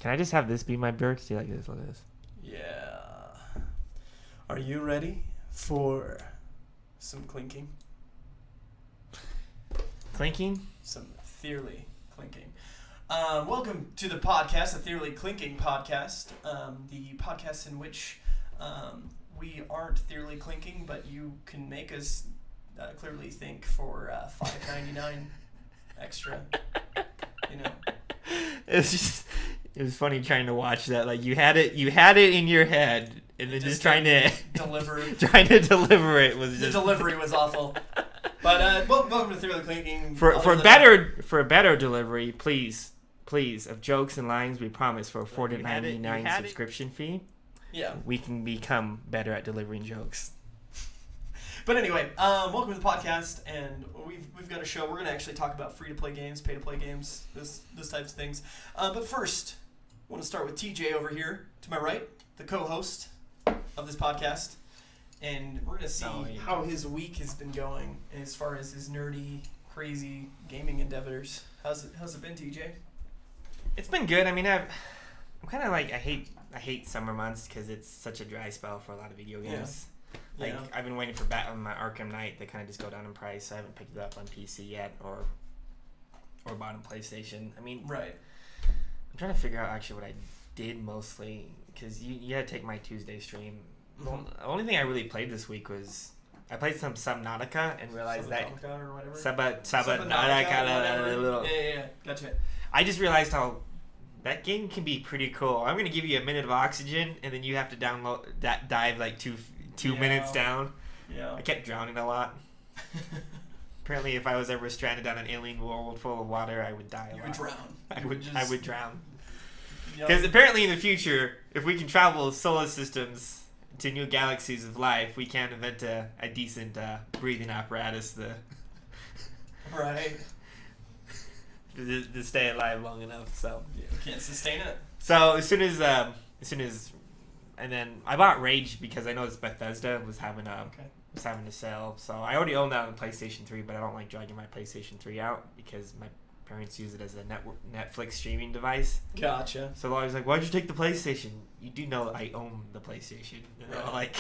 Can I just have this be my bird? See, like this, like this. Yeah. Are you ready for some clinking? Clinking? Some Thearly clinking. Welcome to the podcast, the Thearly Clinking podcast. The podcast in which we aren't Thearly clinking, but you can make us clearly think for $5.99 extra. You know. It was funny trying to watch that. Like you had it in your head, and then just trying to deliver it was just the delivery was awful. But welcome to Thearly Clinking. For a better delivery, please of jokes and lines, we promise for a $4.99 subscription fee. Yeah, we can become better at delivering jokes. But anyway, welcome to the podcast, and we've got a show. We're going to actually talk about free-to-play games, pay-to-play games, those types of things. But first, I want to start with TJ over here, to my right, the co-host of this podcast. And we're going to see how his week has been going as far as his nerdy, crazy gaming endeavors. How's it been, TJ? It's been good. I mean, I'm kind of like, I hate summer months because it's such a dry spell for a lot of video games. Yeah. Like, yeah. I've been waiting for my Arkham Knight. They kind of just go down in price. I haven't picked it up on PC yet or bought on PlayStation. I mean, right. I'm trying to figure out actually what I did mostly because you had to take my Tuesday stream. Mm-hmm. The only thing I really played this week was I played some Subnautica and realized that or whatever. Subnautica. Yeah, gotcha. I just realized how that game can be pretty cool. I'm gonna give you a minute of oxygen, and then you have to dive like two minutes down. Yeah. I kept drowning a lot. Apparently, if I was ever stranded on an alien world full of water, I would die a lot. You would drown. I would drown. Because apparently in the future, if we can travel solar systems to new galaxies of life, we can invent a decent breathing apparatus right. to stay alive long enough. So yeah, we can't sustain it. So as soon as and then I bought Rage because I noticed Bethesda was having a sale. So I already own that on the PlayStation 3, but I don't like dragging my PlayStation 3 out because my parents use it as a Netflix streaming device. Gotcha. So I was like, "Why'd you take the PlayStation? You do know I own the PlayStation." Right.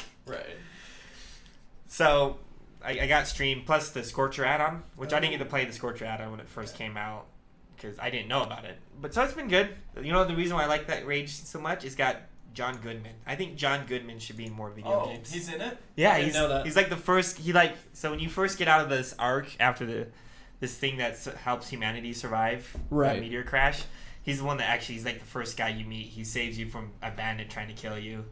So I got Stream plus the Scorcher add-on, which I didn't get to play the Scorcher add-on when it first came out because I didn't know about it. But so it's been good. You know the reason why I like that Rage so much is got John Goodman. I think John Goodman should be in more video games. He's in it? Yeah, I didn't know that. He's like the first. So when you first get out of this arc after this thing that helps humanity survive the meteor crash, he's the one that actually he's like the first guy you meet. He saves you from a bandit trying to kill you.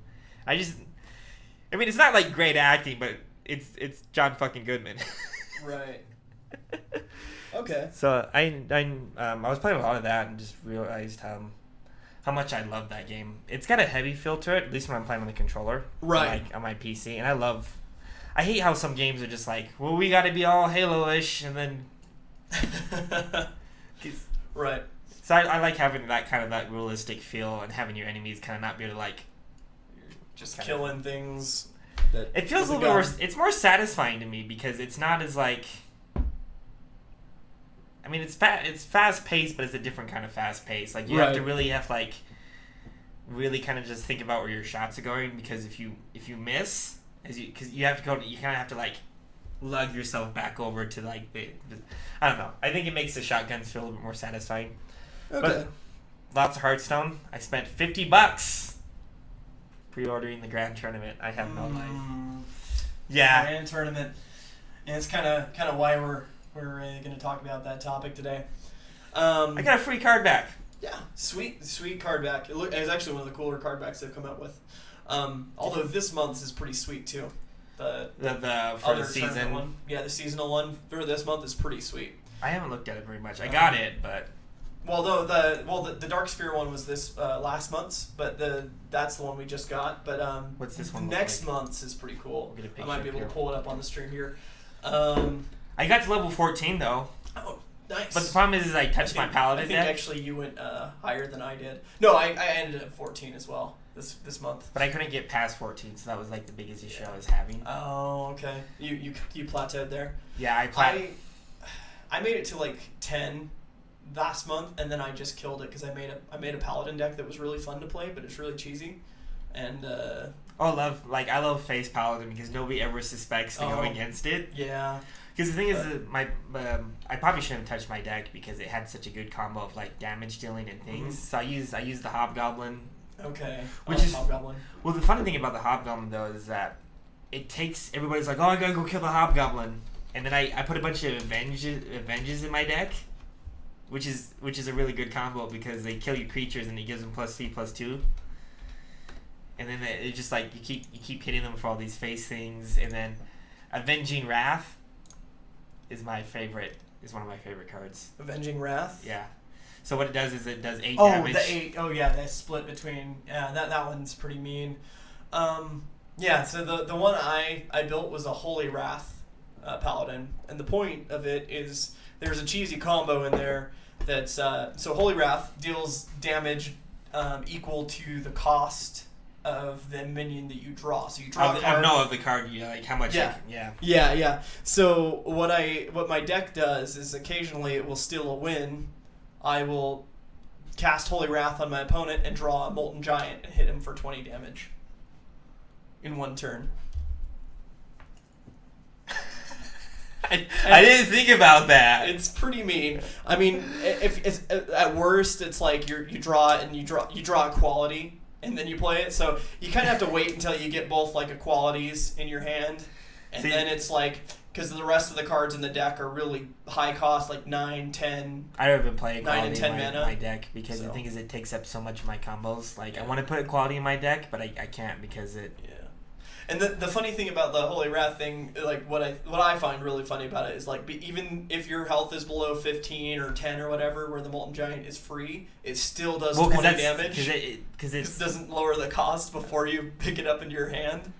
I mean, it's not like great acting, but it's John fucking Goodman. Right. Okay. So I was playing a lot of that and just realized how much I love that game. It's got a heavy feel to it, at least when I'm playing on the controller. Right. On my PC. And I hate how some games are just like, well, we got to be all Halo-ish, and then... right. So I like having that realistic feel and having your enemies kind of not be able to, like... Just killing things. It feels a little bit more... It's more satisfying to me because it's not as, like... I mean, it's fast-paced, but it's a different kind of fast-paced. Like, you have to really kind of just think about where your shots are going, because if you miss, because you have to go, you kind of have to, like, lug yourself back over to, like, I don't know. I think it makes the shotguns feel a little bit more satisfying. Okay. But lots of Hearthstone. I spent $50 pre-ordering the Grand Tournament. I have no life. Yeah. Grand Tournament. And it's kind of why we're going to talk about that topic today. I got a free card back. Yeah, sweet card back. It was actually one of the cooler card backs they've come out with. Although this month's is pretty sweet too. The for the season one. Yeah, the seasonal one for this month is pretty sweet. I haven't looked at it very much. I got it, but the Dark Spear one was this last month's, but that's the one we just got. But what's this one? Next month's is pretty cool. I might be able to pull it up on the stream here. I got to level 14 though. Oh, nice. But the problem is I touched my paladin. I think actually you went higher than I did. No, I ended at 14 as well this month. But I couldn't get past 14, so that was like the biggest issue I was having. Oh, okay. You plateaued there. Yeah, I made it to like 10 last month, and then I just killed it because I made a paladin deck that was really fun to play, but it's really cheesy. And I love face paladin because nobody ever suspects to go against it. Yeah. Because the thing is, I probably shouldn't have touched my deck because it had such a good combo of like damage dealing and things. So I used the Hobgoblin. Okay. Which is Hobgoblin. Well, the funny thing about the Hobgoblin though is that it takes everybody's like, oh, I gotta go kill the Hobgoblin, and then I put a bunch of Avenges in my deck, which is a really good combo because they kill your creatures and it gives them +3/+2. And then it just like you keep hitting them for all these face things, and then Avenging Wrath is one of my favorite cards. Avenging Wrath? Yeah. So what it does is it does 8 damage. The 8. Oh yeah, that split between. Yeah, that one's pretty mean. Yeah. So the one I built was a Holy Wrath paladin, and the point of it is there's a cheesy combo in there that's so Holy Wrath deals damage equal to the cost of the minion that you draw. So you draw the card. Of the card, like how much. Yeah. Yeah. So what my deck does is occasionally it will steal a win. I will cast Holy Wrath on my opponent and draw a Molten Giant and hit him for 20 damage in one turn. I didn't think about that. It's pretty mean. I mean, if it's, at worst, it's like you draw it and you draw a quality and then you play it. So you kind of have to wait until you get both like qualities in your hand, and then it's like. Because the rest of the cards in the deck are really high cost, like 9, 10. I haven't been playing 9 and 10 in mana. my deck because the thing is it takes up so much of my combos. Like I want to put quality in my deck, but I can't because it. Yeah. And the funny thing about the Holy Wrath thing, like what I find really funny about it is like even if your health is below 15 or 10 or whatever, where the Molten Giant is free, it still does 20 damage. Because it doesn't lower the cost before you pick it up into your hand.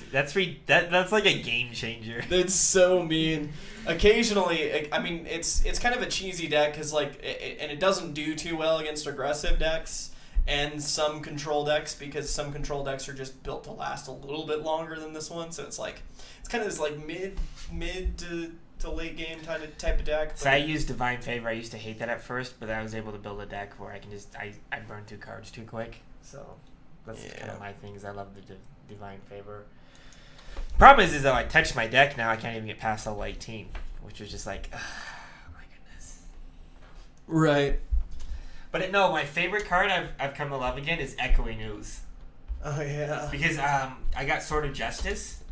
That's that's like a game changer. That's so mean. Occasionally, I mean, it's kind of a cheesy deck because and it doesn't do too well against aggressive decks and some control decks because some control decks are just built to last a little bit longer than this one. So it's kind of this like mid to late game type of deck. So I used Divine Favor. I used to hate that at first, but I was able to build a deck where I can I burn 2 cards too quick. So that's kind of my thing. Is I love the Divine Favor. Problem is that I touched my deck now. I can't even get past level 18, which was just like, oh my goodness. Right. But no, my favorite card I've come to love again is Echoing Ooze. Oh yeah. Because I got Sword of Justice,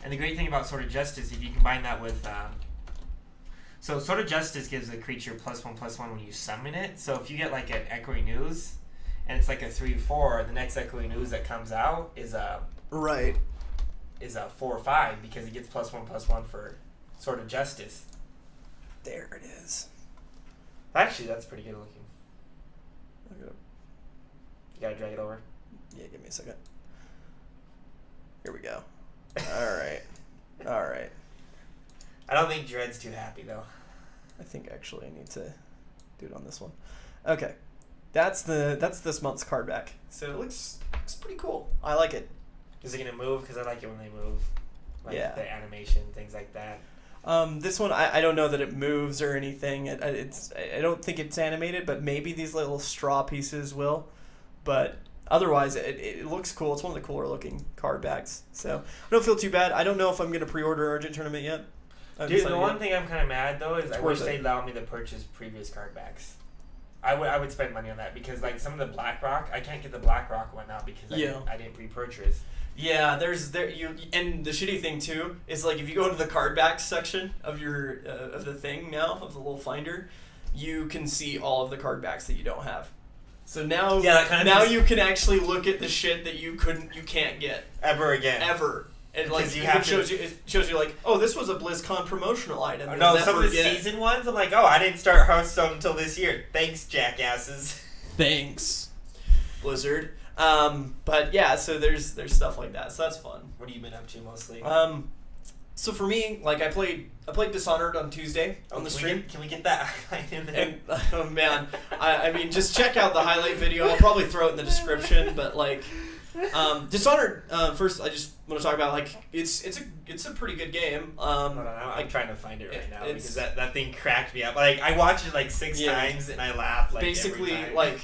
and the great thing about Sword of Justice, if you combine that with, so Sword of Justice gives a creature +1/+1 when you summon it. So if you get like an Echoing Ooze, and it's like a 3/4, the next Echoing Ooze that comes out is a. Right. Is a 4 or 5 because it gets +1/+1 for Sword of Justice. There it is. Actually, that's pretty good looking. Okay. You gotta drag it over. Yeah, give me a second. Here we go. All right. I don't think Dread's too happy though. I think actually I need to do it on this one. Okay, that's this month's card back. So it looks pretty cool. I like it. Is it gonna move? Because I like it when they move, like the animation, things like that. This one I don't know that it moves or anything. I don't think it's animated, but maybe these little straw pieces will. But otherwise, it looks cool. It's one of the cooler looking card backs. So I don't feel too bad. I don't know if I'm gonna pre-order Argent Tournament yet. Dude, the one thing I'm kind of mad though is I wish they allowed me to purchase previous card backs. I would spend money on that because like some of the BlackRock, I can't get the BlackRock one now because I didn't pre-purchase. Yeah, and the shitty thing too is like if you go into the card back section of your of the thing now of the little finder, you can see all of the card backs that you don't have. So now you can actually look at the shit that you can't get ever again. And like it shows you like, oh, this was a BlizzCon promotional item. No, some of the season ones, I'm like, oh, I didn't start Hearthstone until this year. Thanks, jackasses. Thanks, Blizzard. But yeah, so there's stuff like that. So that's fun. What have you been up to mostly? So for me, like I played Dishonored on Tuesday on the stream. Can we get that highlight in there? And, oh man, I mean, just check out the highlight video. I'll probably throw it in the description, but like. Dishonored. First, I just want to talk about like it's a pretty good game. I'm trying to find it right now because that thing cracked me up. Like I watched it like 6 times and I laughed like basically every time. like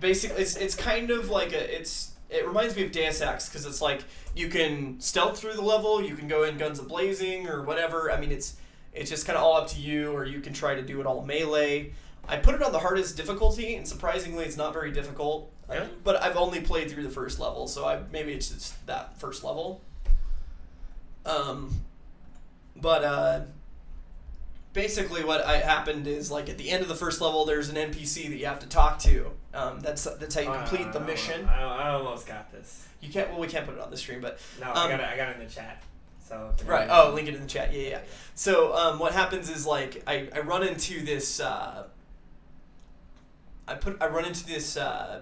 it's kind of like it reminds me of Deus Ex because it's like you can stealth through the level, you can go in guns a-blazing or whatever. I mean, it's just kind of all up to you, or you can try to do it all melee. I put it on the hardest difficulty, and surprisingly, it's not very difficult. Really? But I've only played through the first level, so maybe it's just that first level. Basically what happened is like at the end of the first level, there's an NPC that you have to talk to. That's how you complete the mission. I almost got this. You can't. Well, we can't put it on the stream, but no, I got it in the chat. So right. Oh, link it in the chat. Yeah. So what happens is like I run into this. I run into this the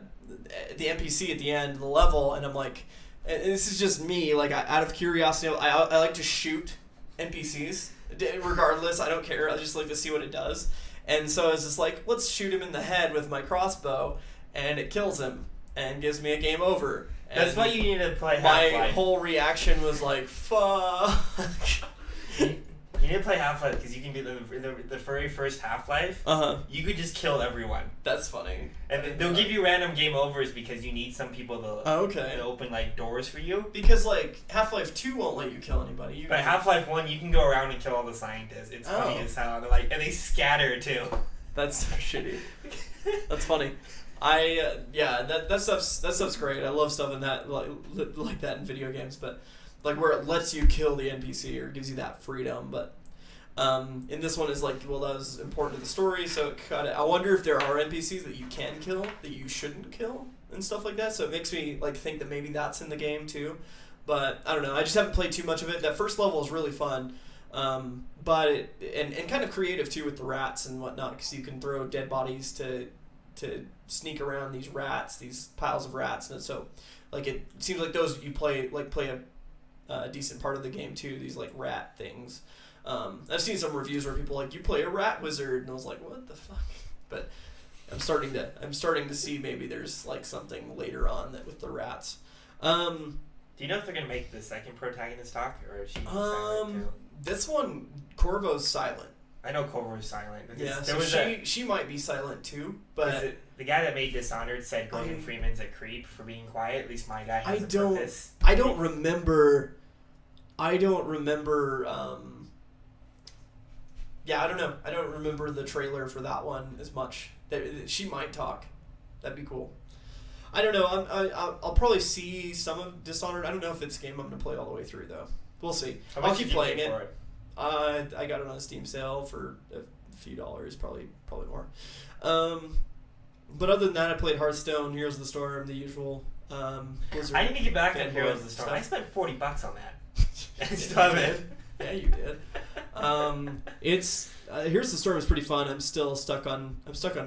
NPC at the end of the level, and I'm like, and this is just me. Like out of curiosity, I like to shoot NPCs. Regardless, I don't care. I just like to see what it does. And so I was just like, let's shoot him in the head with my crossbow, and it kills him and gives me a game over. And that's why you need to play Half-Life. My whole reaction was like, fuck. You need to play Half-Life because you can do the very first Half-Life. You could just kill everyone. That's funny. And they'll give you random game overs because you need some people to open like doors for you. Because like Half-Life 2 won't let you kill anybody. But Half-Life 1, you can go around and kill all the scientists. It's funny as hell. They're like, and they scatter too. That's so shitty. That's funny. That stuff's great. I love stuff in that like that in video games, but like where it lets you kill the NPC or gives you that freedom. But in this one is like, well, that was important to the story, so it I wonder if there are NPCs that you can kill that you shouldn't kill and stuff like that. So it makes me like think that maybe that's in the game too. But I don't know. I just haven't played too much of it. That first level is really fun. But and kind of creative too with the rats and whatnot, because you can throw dead bodies to sneak around these piles of rats, and so like it seems like those you play a decent part of the game too. These like rat things. I've seen some reviews where people are like, you play a rat wizard, and I was like, what the fuck? But I'm starting to see maybe there's like something later on that with the rats. Do you know if they're gonna make the second protagonist talk, or is she silent too? This one, Corvo's silent. I know Corvo's silent. Yeah, so she might be silent too. But the guy that made Dishonored said Gordon Freeman's a creep for being quiet. At least my guy has a purpose. I don't remember. I don't know. I don't remember the trailer for that one as much. She might talk. That'd be cool. I don't know. I'll probably see some of Dishonored. I don't know if it's a game I'm going to play all the way through, though. We'll see. I'll keep playing it. I got it on a Steam sale for a few dollars, probably more. But other than that, I played Hearthstone, Heroes of the Storm, the usual. I need to get back on Heroes of the Storm. I spent $40 on that. I still haven't. Yeah, you did. It's Here's the Storm is pretty fun. I'm stuck on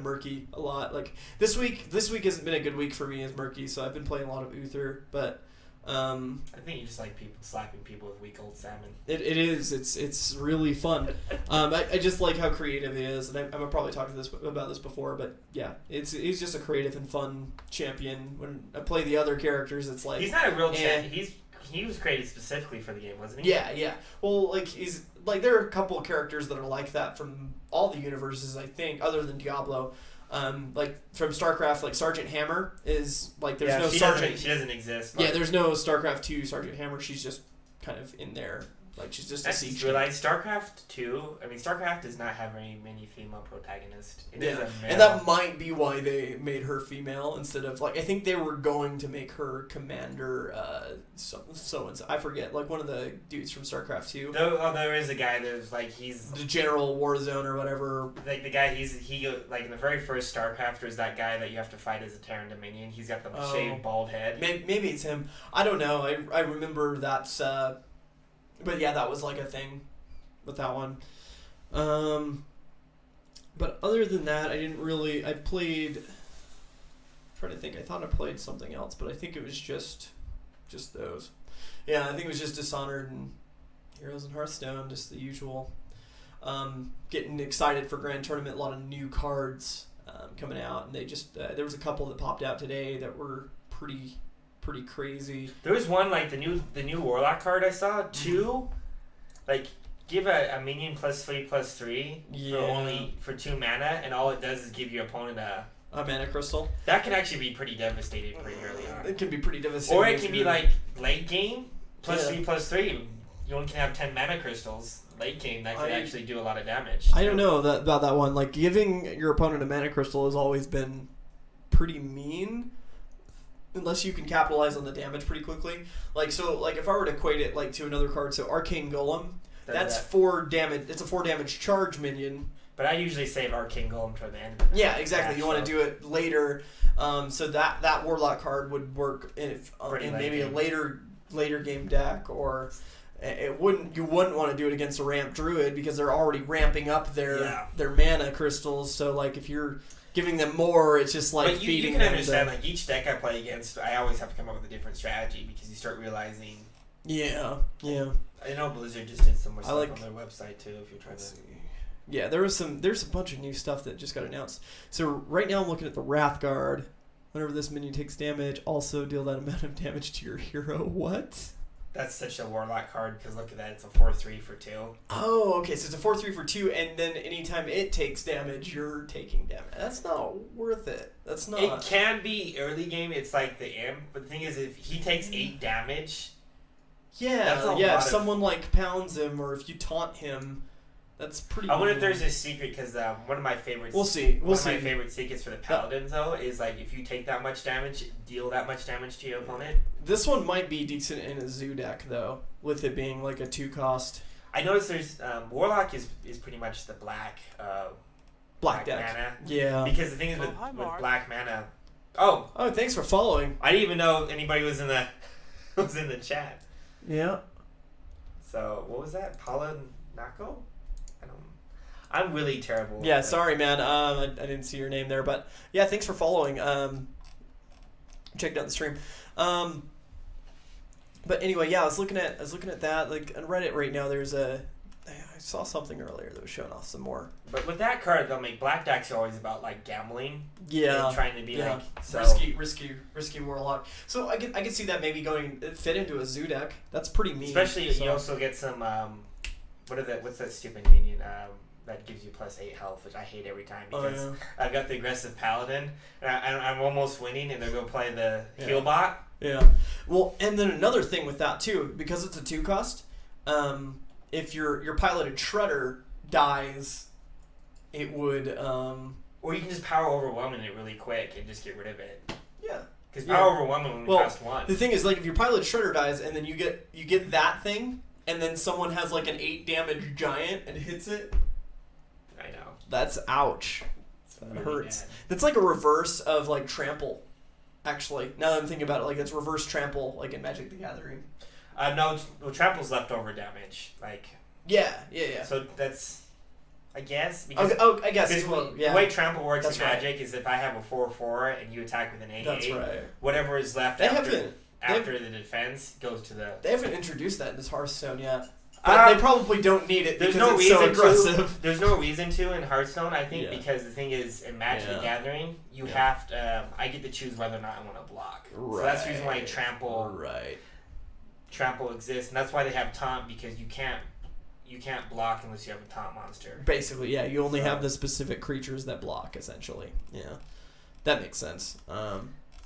Murky a lot. Like this week hasn't been a good week for me as Murky, so I've been playing a lot of Uther. But I think you just like people slapping people with week old salmon. It is. It's really fun. I just like how creative he is, and I'm gonna probably talk about this before, but yeah, he's just a creative and fun champion. When I play the other characters, it's like he's not a real champion. He was created specifically for the game, wasn't he? Yeah. Well, there are a couple of characters that are like that from all the universes, I think, other than Diablo. Like from StarCraft, like Sergeant Hammer is like there's no Sergeant. She doesn't exist. Yeah, there's no StarCraft 2 Sergeant Hammer. She's just kind of in there. Like she's just a siege. Realize StarCraft 2. I mean, StarCraft does not have many female protagonists. And that might be why they made her female instead of like I think they were going to make her Commander. So I forget, like one of the dudes from StarCraft 2. There is a guy that's like he's the General Warzone or whatever. Like the guy he like in the very first StarCraft there's that guy that you have to fight as a Terran Dominion. He's got the shaved bald head. Maybe it's him. I don't know. I remember that's. But yeah, that was like a thing with that one. But other than that, I played. I'm trying to think. I thought I played something else, but I think it was just those. Yeah, I think it was just Dishonored and Heroes and Hearthstone, just the usual. Getting excited for Grand Tournament. A lot of new cards coming out, and they just there was a couple that popped out today that were pretty pretty crazy. There was one like the new Warlock card I saw. 2, like give a minion +3/+3 for 2 mana, and all it does is give your opponent a mana crystal. That can actually be pretty devastating pretty early on. It can be pretty devastating. Or it can be like late game +3/+3. You only can have 10 mana crystals. Late game, that could actually do a lot of damage. I don't know about that one. Like, giving your opponent a mana crystal has always been pretty mean, unless you can capitalize on the damage pretty quickly. Like, so, like if I were to equate it like to another card, so Arcane Golem, that's 4 damage. It's a 4 damage charge minion. But I usually save Arcane Golem for the end. Yeah, exactly. You want to do it later, so that Warlock card would work in maybe a later game deck, or you wouldn't want to do it against a ramp druid because they're already ramping up their mana crystals. So like if you're giving them more, it's just like feeding them. You can understand like each deck I play against, I always have to come up with a different strategy because you start realizing. Yeah. I know Blizzard just did some more stuff on their website too. If you're trying to. Yeah, there's a bunch of new stuff that just got announced. So right now I'm looking at the Wrathguard. Whenever this minion takes damage, also deal that amount of damage to your hero. What? That's such a Warlock card because look at that. It's a 4/3 for 2. Oh, okay. So it's a 4/3 for 2, and then anytime it takes damage, you're taking damage. That's not worth it. That's not. It can be early game. It's like the imp. But the thing is, if he takes 8 damage. If someone like pounds him, or if you taunt him. That's pretty. I wonder if there's a secret because one of my favorites. We'll see. One of my favorite secrets for the paladins though is like if you take that much damage, deal that much damage to your opponent. This one might be decent in a zoo deck though, with it being like a 2 cost. I noticed there's Warlock is pretty much the black deck. Mana. Yeah. Because the thing is with black mana. Oh, thanks for following. I didn't even know anybody was in the chat. Yeah. So what was that? Paula Nako? I'm really terrible. Yeah, sorry, man. I didn't see your name there, but yeah, thanks for following. Checked out the stream. But anyway, yeah, I was looking at that. Like on Reddit right now, I saw something earlier that was showing off some more. But with that card, they'll make black decks are always about like gambling. Yeah. And trying to be like so risky Warlock. So I could see that maybe fit into a zoo deck. That's pretty mean. Especially you also get some what's that stupid minion? That gives you +8 health, which I hate every time because I've got the aggressive paladin and I'm almost winning, and they're gonna play the heal bot. Yeah. Well, and then another thing with that too, because it's a 2 cost. If your piloted shredder dies, it would. Or you can just power overwhelming it really quick and just get rid of it. Yeah. Because power overwhelming only costs 1. The thing is, like, if your piloted shredder dies, and then you get that thing, and then someone has like an 8 damage giant and hits it. I know. That's ouch. That really hurts. Bad. That's like a reverse of like trample. Actually, now that I'm thinking about it, like it's reverse trample, like in Magic the Gathering. No, trample's leftover damage. Like. Yeah. So that's, I guess. Because I guess. The way trample works in Magic is if I have a 4/4 and you attack with an 8/8, that's right. Whatever is left after the defense goes to the. They haven't introduced that in this Hearthstone yet. But they probably don't need it because it's so aggressive. There's no reason to in Hearthstone, I think, because the thing is, in Magic the Gathering, you have to. I get to choose whether or not I want to block. Right. So that's the reason why trample exists, and that's why they have taunt, because you can't block unless you have a taunt monster. Basically, yeah, you only have the specific creatures that block. Essentially, yeah, that makes sense.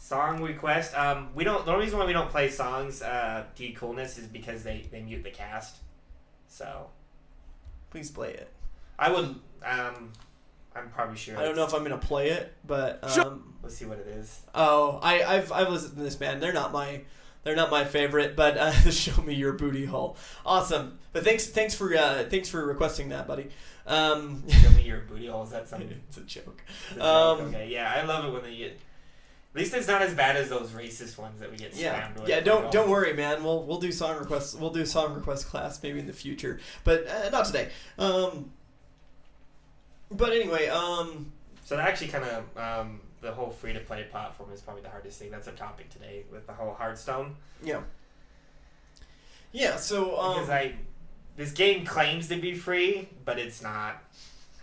Song request. We don't. The only reason why we don't play songs, Coolness, is because they mute the cast. So, please play it. I would. I'm probably sure. I don't know if I'm gonna play it, but let's see what it is. Oh, I've listened to this band. They're not my favorite, but show me your booty hole. Awesome. But thanks for requesting that, buddy. Show me your booty hole. Is that something? It's a joke. Okay, yeah, I love it when they get. At least it's not as bad as those racist ones that we get spammed with. Yeah, don't worry, man. We'll do song requests. We'll do song request class maybe in the future, but not today. But anyway, so actually, kind of the whole free to play platform is probably the hardest thing. That's a topic today with the whole Hearthstone. Yeah. Yeah. So because this game claims to be free, but it's not.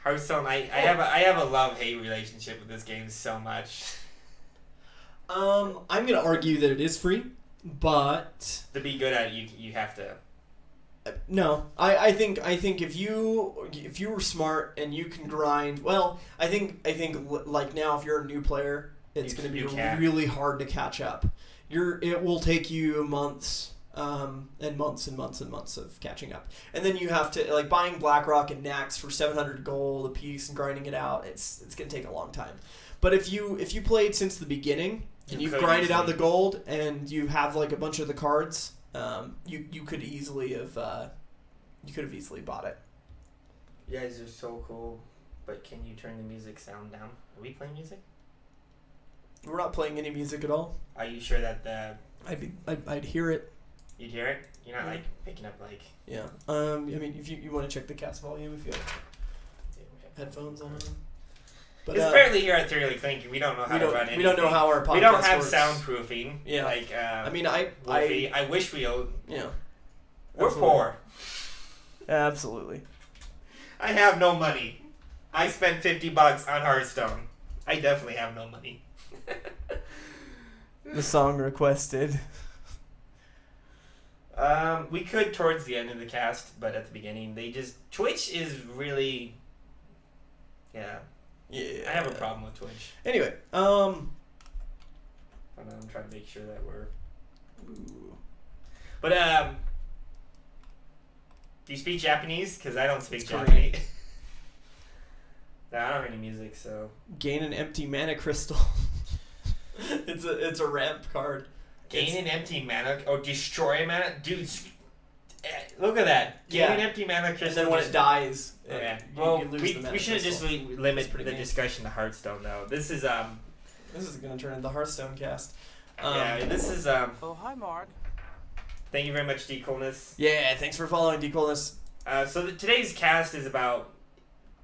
Hearthstone, I have a love-hate relationship with this game so much. I'm gonna argue that it is free, but to be good at it, you have to. No, I think if you were smart and you can grind, well, I think like now if you're a new player, it's going to be really hard to catch up. It will take you months, and months and months and months of catching up, and then you have to like buying BlackRock and Nax for 700 gold a piece and grinding it out. It's going to take a long time. But if you played since the beginning and you've grinded out the gold and you have like a bunch of the cards. You could easily have easily bought it. You guys are so cool, but can you turn the music sound down? Are we playing music? We're not playing any music at all. Are you sure that I'd hear it. You'd hear it? You're not like picking up like. Yeah. I mean, if you want to check the cast volume, if you have headphones on. But apparently here at Thearly Clinking, we don't know how to run anything. We don't know how our podcast We don't have works. soundproofing. Yeah. Like, I mean, I wish we owed. Yeah. We're poor. Absolutely. I have no money. I spent $50 on Hearthstone. I definitely have no money. The song requested. We could towards the end of the cast, but at the beginning, Twitch is really, yeah. I have a problem with Twitch. Anyway, I'm trying to make sure that we're. Ooh. But do you speak Japanese? Because I don't speak Japanese. No, I don't have any music, so. Gain an empty mana crystal. It's a ramp card. Gain an empty mana or destroy a mana, dude. Look at that. Gain an empty mana crystal. And then when it dies, okay. you lose the mana we should crystal. just limit the discussion to Hearthstone, though. This is gonna turn into Hearthstone cast. Yeah, this is Oh, hi, Mark. Thank you very much, D Coolness. Yeah, thanks for following, D Coolness. So today's cast is about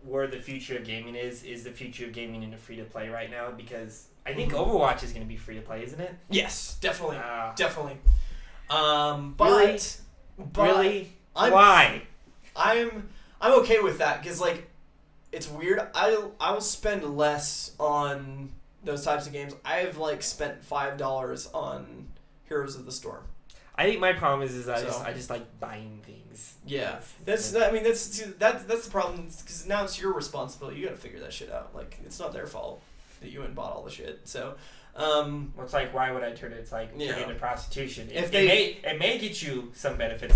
where the future of gaming is. Is the future of gaming in a free to play right now? Because I think Overwatch is going to be free to play, isn't it? Yes, definitely, definitely. Really? Why? I'm okay with that because like it's weird. I will spend less on those types of games. I've like spent $5 on Heroes of the Storm. I think my problem is I just like buying things. Yeah, that's the problem because now it's your responsibility. You got to figure that shit out. Like it's not their fault that you went and bought all the shit. So, well, it's like why would I turn it? It's like turn into prostitution. It may get you some benefits.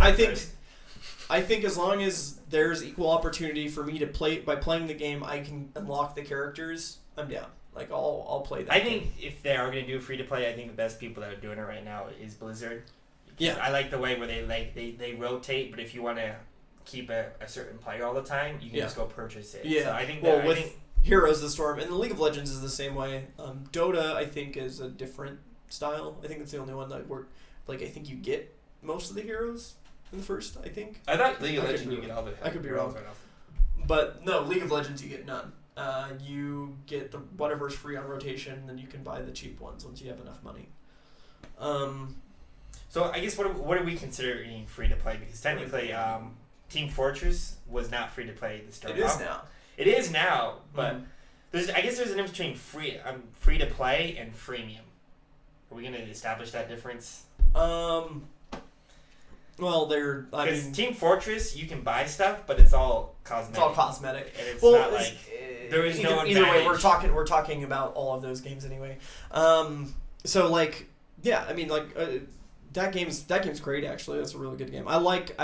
I think as long as there's equal opportunity for me to play by playing the game, I can unlock the characters. I'm down. Like I'll play that. I think if they are going to do free to play, I think the best people that are doing it right now is Blizzard. Yeah, I like the way where they rotate, but if you want to keep a certain player all the time, you can just go purchase it. Yeah, so I think Heroes of the Storm and the League of Legends is the same way. Dota I think is a different style. I think it's the only one that worked. Like I think you get most of the heroes in the first. I think. I thought League of Legends you get all the. I could be wrong. But no, League of Legends you get none. You get whatever's free on rotation, and then you can buy the cheap ones once you have enough money. So I guess what do we consider free to play? Because technically, Team Fortress was not free to play to start off. It is now, but I guess there's an difference between free to play and freemium. Are we going to establish that difference? Well, because Team Fortress, you can buy stuff, but it's all cosmetic. It's all cosmetic, and it's not like there is no advantage. Either way, we're talking about all of those games anyway. So like, yeah, I mean like. That game's great actually. That's a really good game. I like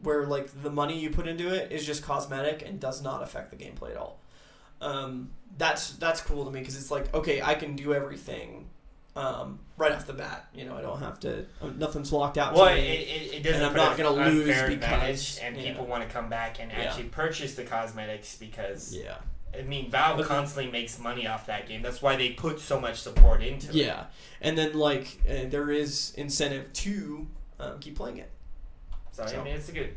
where like the money you put into it is just cosmetic and does not affect the gameplay at all. That's cool to me because it's like okay, I can do everything right off the bat. You know, I don't have to. Nothing's locked out. Well, to me, it doesn't. And I'm not going to lose because and people want to come back and actually purchase the cosmetics because yeah. I mean, Valve constantly makes money off that game. That's why they put so much support into it. Yeah, and then like there is incentive to keep playing it. So I mean, it's a good.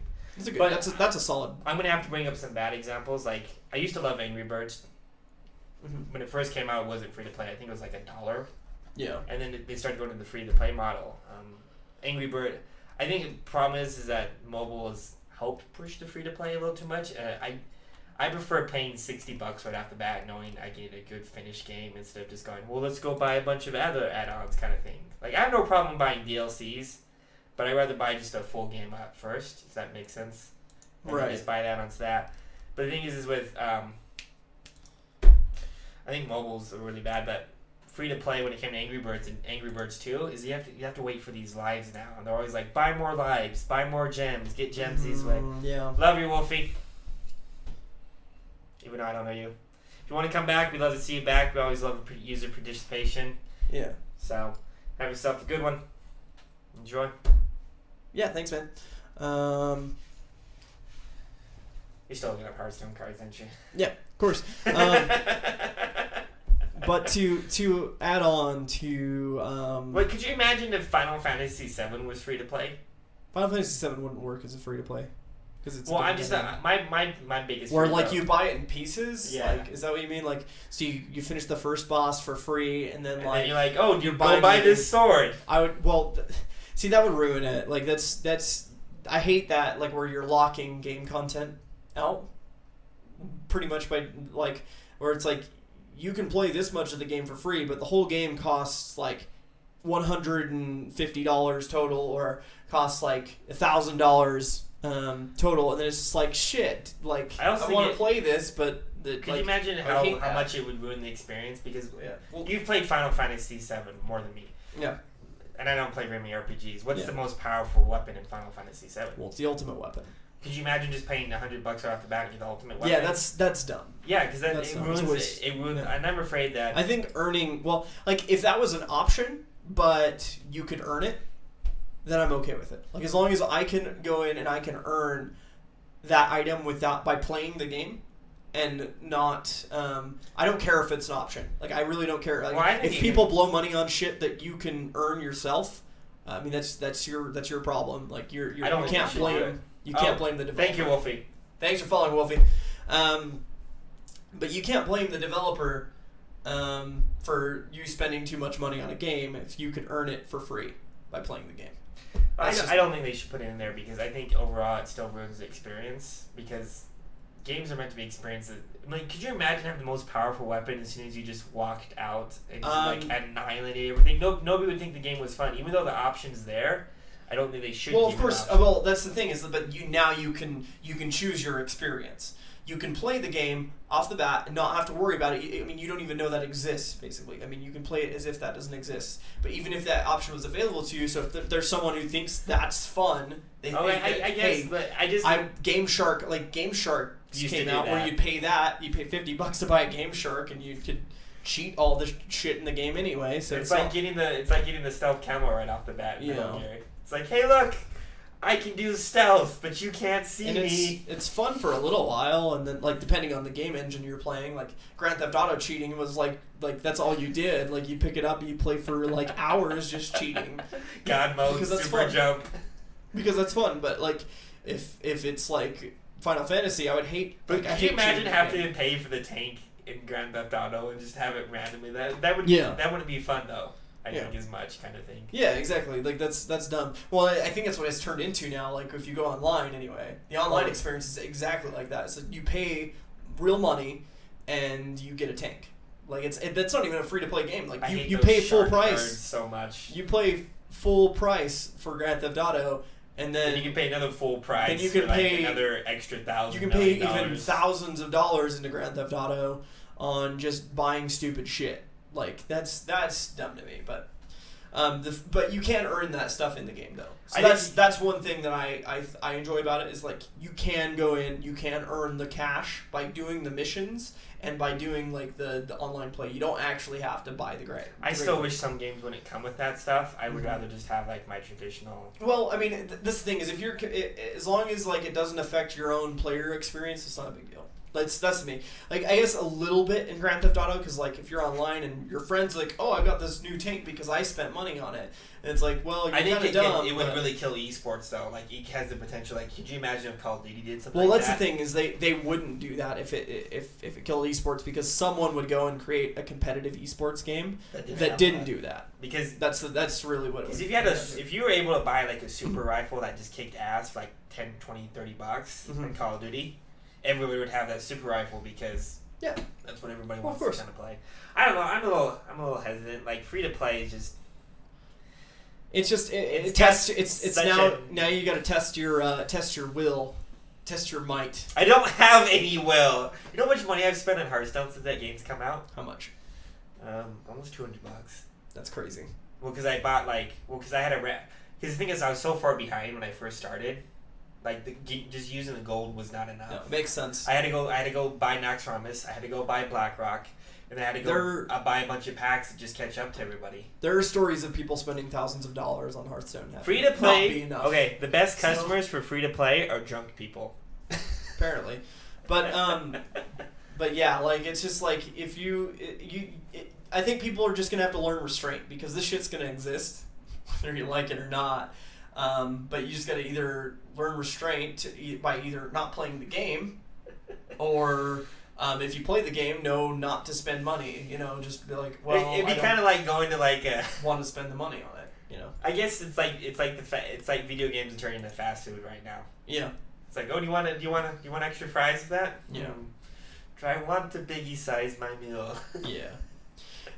But that's a solid. I'm gonna have to bring up some bad examples. Like I used to love Angry Birds. Mm-hmm. When it first came out, it wasn't free to play. I think it was like $1. Yeah. And then they started going to the free to play model. Angry Bird. I think the problem is that mobile has helped push the free to play a little too much. I prefer paying $60 right off the bat, knowing I get a good finished game instead of just going, well, let's go buy a bunch of other add-ons kind of thing. Like, I have no problem buying DLCs, but I'd rather buy just a full game up first, if that makes sense. And right. Just buy add-ons to that. But the thing is with, I think mobiles are really bad, but free to play when it came to Angry Birds and Angry Birds 2 is you have to wait for these lives now, and they're always like, buy more lives, buy more gems, get gems this way. Yeah. Love you, Wolfie. Even though I don't know you. If you want to come back, we'd love to see you back. We always love user participation. Yeah. So have yourself a good one. Enjoy. Yeah, thanks, man. You're still looking up Hearthstone cards, aren't you? Yeah, of course. But to add on to wait, could you imagine if Final Fantasy VII was free to play? Final Fantasy VII wouldn't work as a free to play because it's. Well, I'm just my biggest. Where like you buy it in pieces. Yeah. Like, is that what you mean? Like, so you finish the first boss for free, and then you're like, oh, you go buy this sword. I would see that would ruin it. Like that's I hate that, like where you're locking game content out pretty much by like where it's like you can play this much of the game for free, but the whole game costs like $150 total, or costs like $1,000 total, and then it's just like shit. Like I want to play this, but could you imagine how much it would ruin the experience? Because you've played Final Fantasy VII more than me. Yeah. And I don't play very many RPGs. What's the most powerful weapon in Final Fantasy VII? Well, it's the ultimate weapon. Could you imagine just paying $100 right off the bat and get the ultimate weapon? Yeah, that's dumb. Yeah, because it ruins it. And I'm afraid that I think like if that was an option, but you could earn it, then I'm okay with it. Like as long as I can go in and I can earn that item by playing the game, and not I don't care if it's an option. Like I really don't care. Like, if people blow money on shit that you can earn yourself, I mean that's your problem. Like you can't blame. You can't blame the developer. Thank you, Wolfie. Thanks for following, Wolfie. But you can't blame the developer for you spending too much money on a game if you could earn it for free by playing the game. I don't think they should put it in there because I think overall it still ruins the experience, because games are meant to be experiences. Like, could you imagine having the most powerful weapon as soon as you just walked out and just annihilated everything? Nobody would think the game was fun, even though the option's there. I don't think they should. Well, of course. Well, that's the thing but you can choose your experience. You can play the game off the bat and not have to worry about it. I mean, you don't even know that exists, basically. I mean, you can play it as if that doesn't exist. But even if that option was available to you, so if there's someone who thinks that's fun, they think I guess, but I just Game Shark came out where you pay $50 to buy a Game Shark, and you could cheat all the shit in the game anyway. So it's like getting the stealth camo right off the bat. It's like, hey, look, I can do stealth, but you can't see me. It's fun for a little while, and then like depending on the game engine you're playing, like Grand Theft Auto cheating was like that's all you did. Like you pick it up and you play for like hours just cheating. God mode, because that's super fun. jump. Because that's fun, but like if it's like Final Fantasy, I would hate. But could you imagine having to pay for the tank in Grand Theft Auto and just have it randomly? That wouldn't be fun though. I think as much kind of thing. Yeah, exactly. Like that's dumb. Well, I think that's what it's turned into now. Like if you go online anyway, the online experience is exactly like that. So you pay real money and you get a tank. Like that's not even a free to play game. Like you pay full price so much. You pay full price for Grand Theft Auto. And then you can pay another full price. And you can pay another extra $1,000. You can pay even thousands of dollars into Grand Theft Auto on just buying stupid shit. Like that's dumb to me, but but you can earn that stuff in the game though. So that's one thing that I enjoy about it is like you can go in, you can earn the cash by doing the missions and by doing like the online play. You don't actually have to buy the grade. I still wish some games wouldn't come with that stuff. I would rather just have like my traditional. Well, I mean, this thing is as long as like it doesn't affect your own player experience, it's not a big deal. That's me. Like I guess a little bit in Grand Theft Auto because like if you're online and your friend's like, oh, I got this new tank because I spent money on it, and it's like, well, you're kind of dumb. It would really kill esports though. Like it has the potential. Like, could you imagine if Call of Duty did something? Well, like that's the thing is they wouldn't do that if it killed esports because someone would go and create a competitive esports game that didn't do that. Because that's really what it was. If you were able to buy like a super rifle that just kicked ass for like $10, $20, $30 in Call of Duty. everybody would have that super rifle because that's what everybody wants to kind of play. I don't know. I'm a little hesitant. Like free to play is just. It's just now you got to test your will, test your might. I don't have any will. You know how much money I've spent on Hearthstone since that game's come out? How much? Almost $200. That's crazy. Well, because I bought because I had a because the thing is I was so far behind when I first started. Like just using the gold was not enough. No, makes sense. I had to go buy Naxxramas. I had to go buy BlackRock. And I had to go buy a bunch of packs to just catch up to everybody. There are stories of people spending thousands of dollars on Hearthstone. Free to play. Okay, the best customers for free to play are drunk people. Apparently, but yeah, like it's just like if I think people are just gonna have to learn restraint because this shit's gonna exist, whether you like it or not. But you just gotta either learn restraint by either not playing the game, or. If you play the game, know not to spend money. You know, just be like, well, it'd be kind of like going to like want to spend the money on it. You know, I guess it's like video games are turning into fast food right now. Yeah, it's like, oh, do you want extra fries with that? Yeah, I want to biggie size my meal. Yeah,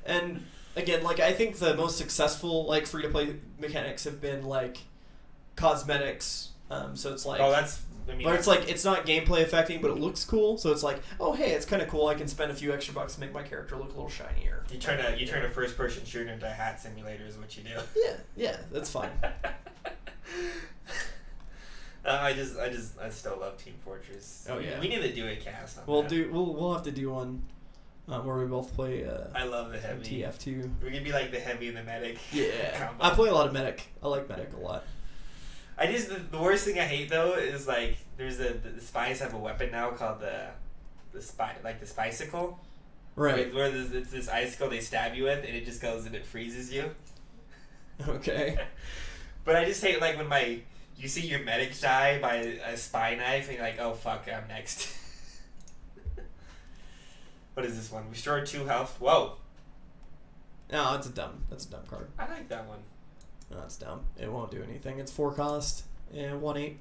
and again, like I think the most successful like free to play mechanics have been like cosmetics. So it's like but it's like it's not gameplay affecting, but it looks cool. So it's like, oh hey, it's kind of cool. I can spend a few extra bucks to make my character look a little shinier. You turn a first person shooter into a hat simulator is what you do. Yeah, that's fine. I still love Team Fortress. Oh yeah, we need to do a cast on that. We'll have to do one where we both play. I love the heavy TF2. We can be like the heavy and the medic. Yeah, combo. I play a lot of medic. I like medic a lot. The worst thing I hate though is like there's the spies have a weapon now called the spicicle, right? Where it's this icicle they stab you with and it just goes and it freezes you. Okay. But I just hate like when you see your medic die by a spy knife and you're like, oh fuck, I'm next. What is this one? Restore 2 health. Whoa. No, that's a dumb card. I like that one. No, that's dumb. It won't do anything. It's 4 cost and 1/8.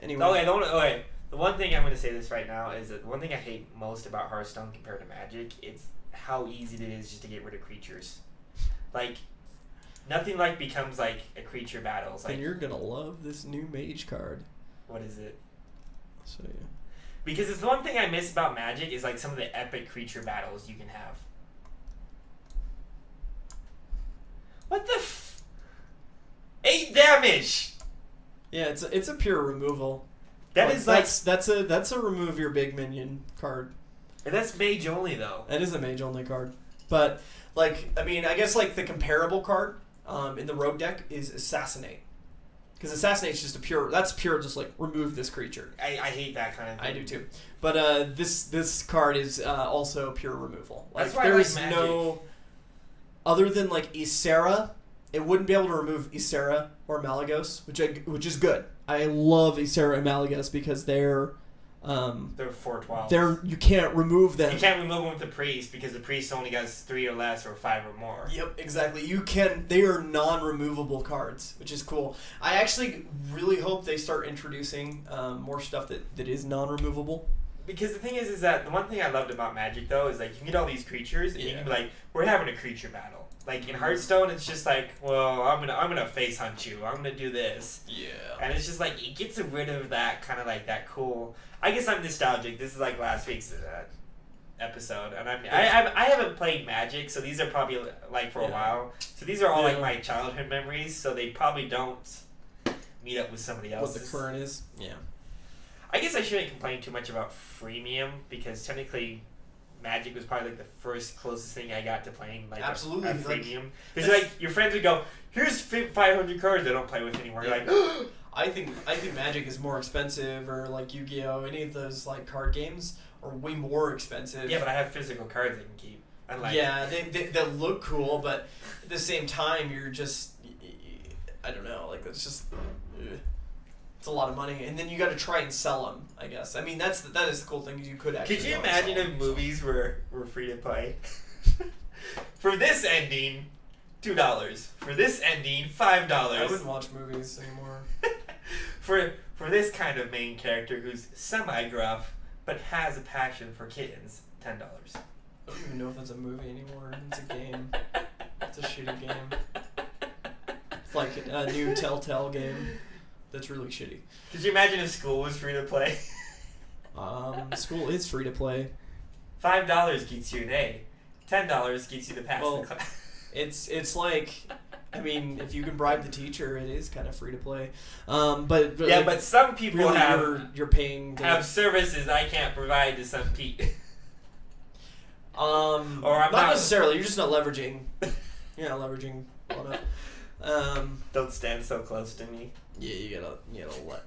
Anyway. Okay. The one thing I'm going to say this right now is that the one thing I hate most about Hearthstone compared to Magic, it's how easy it is just to get rid of creatures. Like, nothing like becomes like a creature battle. It's like, and you're gonna love this new mage card. What is it? I'll show you. Because it's the one thing I miss about Magic is like some of the epic creature battles you can have. What the 8 damage! Yeah, it's a pure removal. That's a remove your big minion card. And that's mage only though. That is a mage only card. But like I mean I guess like the comparable card in the rogue deck is Assassinate. Because Assassinate's just pure just like remove this creature. I hate that kind of thing. I do too. But this card is also pure removal. Like that's why there's I like Magic. no other than like Ysera, it wouldn't be able to remove Ysera or Malygos, which is good. I love Ysera and Malygos because they're 4/12. You can't remove them. You can't remove them with the priest because the priest only has 3 or less or 5 or more. Yep, exactly. They are non-removable cards, which is cool. I actually really hope they start introducing more stuff that is non-removable. Because the thing is that the one thing I loved about Magic though is like you can get all these creatures and you can be like, we're having a creature battle. Like in Hearthstone, it's just like, well, I'm gonna face hunt you. I'm gonna do this. Yeah. And it's just like it gets rid of that kind of like that cool. I guess I'm nostalgic. This is like last week's episode, and I haven't played Magic, so these are probably like for a while. So these are all like my childhood memories. So they probably don't meet up with somebody else's. What the current is? Yeah. I guess I shouldn't complain too much about freemium because technically Magic was probably like the first closest thing I got to playing like absolutely a freemium. Because like your friends would go, "Here's 500 cards I don't play with anymore." You're like, I think Magic is more expensive, or like Yu-Gi-Oh, any of those like card games are way more expensive. Yeah, but I have physical cards I can keep. They look cool, but at the same time you're just I don't know, like that's just. It's a lot of money, and then you got to try and sell them. I guess. I mean, that is the cool thing is you could actually. Could you imagine if movies were free to play? For this ending, $2. For this ending, $5. I wouldn't watch movies anymore. for this kind of main character who's semi-gruff but has a passion for kittens, $10. I don't even know if that's a movie anymore. It's a game. It's a shitty game. It's like a new Telltale game that's really shitty. Could you imagine if school was free to play? School is free to play. $5 gets you an A. $10 gets you to pass the class. It's like, I mean, if you can bribe the teacher, it is kind of free to play. But yeah, like, but some people really you're paying to have services I can't provide to some people. Or I'm not necessarily. You're just not leveraging. You're not leveraging well enough. Don't stand so close to me. Yeah, you gotta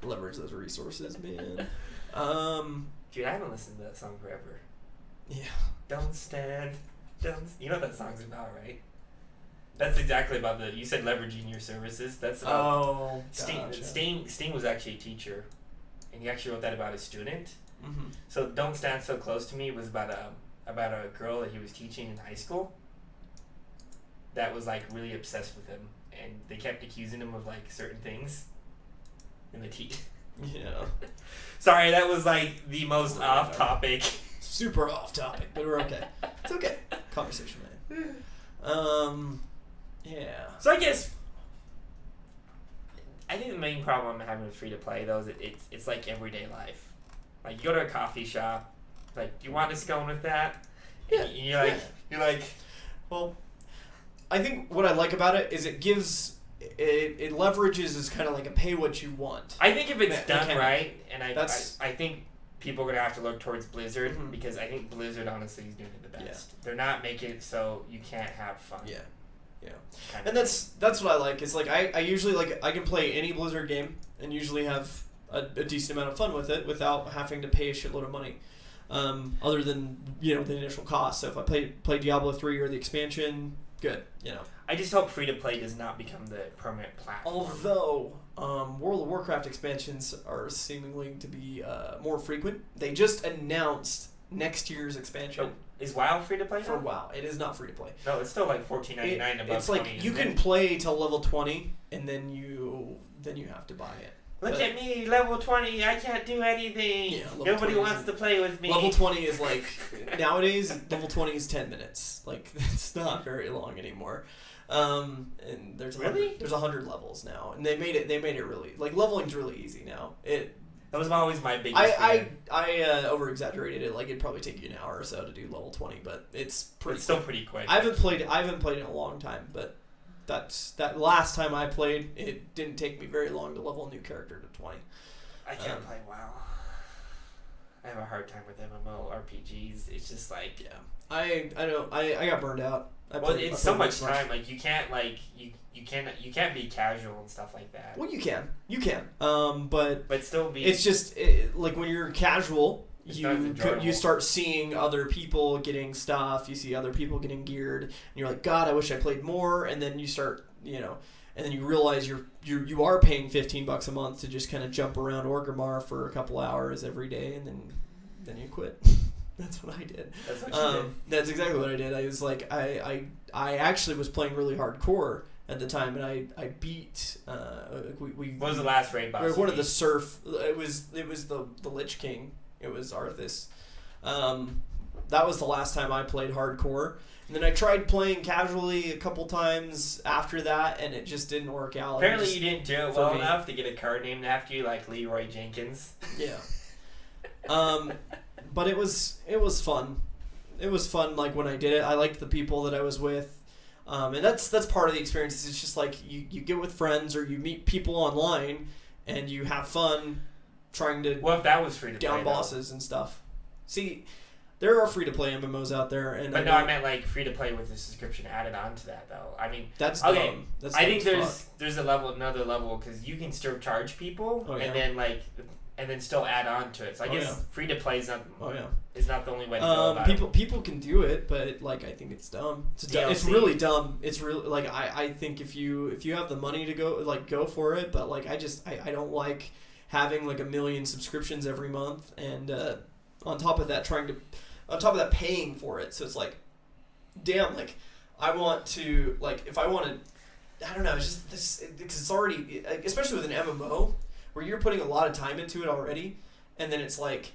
leverage those resources, man. Dude, I haven't listened to that song forever. Yeah. Don't stand. You know what that song's about, right? That's exactly about you said leveraging your services. That's about Sting was actually a teacher, and he actually wrote that about a student. Mm-hmm. So Don't Stand So Close to Me was about a girl that he was teaching in high school that was like really obsessed with him, and they kept accusing him of like certain things in the Yeah. Sorry, that was like the most off topic. Super off topic, but we're okay. It's okay. Conversation, man. Yeah. So I guess I think the main problem I'm having with free to play though is it's like everyday life. Like you go to a coffee shop, like do you want a scone with that? Yeah. And you're like, well, I think what I like about it is it leverages as kind of like a pay what you want. I think if it's done right, and I think people are gonna have to look towards Blizzard because I think Blizzard honestly is doing it the best. Yeah. They're not making it so you can't have fun. Yeah. Yeah. And that's what I like. It's like I usually I can play any Blizzard game and usually have a decent amount of fun with it without having to pay a shitload of money. Other than the initial cost. So if I play Diablo 3 or the expansion, good. I just hope free to play does not become the permanent platform. Although World of Warcraft expansions are seemingly to be more frequent. They just announced next year's expansion. Oh, is WoW free to play? For WoW, it is not free to play. No, it's still like $14.99 above. It's like you can play till level 20, and then you have to buy it. Look at me, level 20. I can't do anything. Yeah, nobody wants to play with me. Level 20 is like nowadays. Level 20 is 10 minutes. Like it's not very long anymore. And there's 100 levels now, and they made it really like leveling's really easy now. That was always my biggest fear. I over exaggerated it. Like it'd probably take you an hour or so to do level 20, but it's still pretty quick. I haven't played in a long time, but that last time I played, it didn't take me very long to level a new character to 20. I can't play WoW. I have a hard time with MMORPGs. It's just like I got burned out. It's so much time. Like you can't you can't be casual and stuff like that. Well, you can. But still be. It's just like when you're casual, you start seeing other people getting stuff. You see other people getting geared, and you're like, God, I wish I played more. And then you start, and then you realize you are paying $15 a month to just kind of jump around Orgrimmar for a couple hours every day, and then you quit. That's what I did. That's what you did. That's exactly what I did. I was like, I actually was playing really hardcore at the time, and I beat. What was the last raid boss? One of the surf. It was the Lich King. It was Arthas. That was the last time I played hardcore, and then I tried playing casually a couple times after that, and it just didn't work out. Apparently, you didn't do it well enough to get a card named after you, like Leroy Jenkins. Yeah. But it was fun. It was fun. Like when I did it, I liked the people that I was with, and that's part of the experience. It's just like you get with friends or you meet people online, and you have fun trying to. Well, if that was free to down play, bosses and stuff. See, there are free to play MMOs out there, and I meant like free to play with the subscription added on to that though. I mean, that's okay. Dumb. That's I think there's another level because you can still charge people and then still add on to it. So I guess free to play is not. Is not the only way to go about it. People can do it, but like I think it's dumb. It's really dumb. It's really like I think if you have the money to go for it, but like I don't like having like 1 million subscriptions every month, and on top of that paying for it. So it's like, damn, like I want to like if I want to, I don't know. It's just this because it's already, especially with an MMO. where you're putting a lot of time into it already, and then it's like,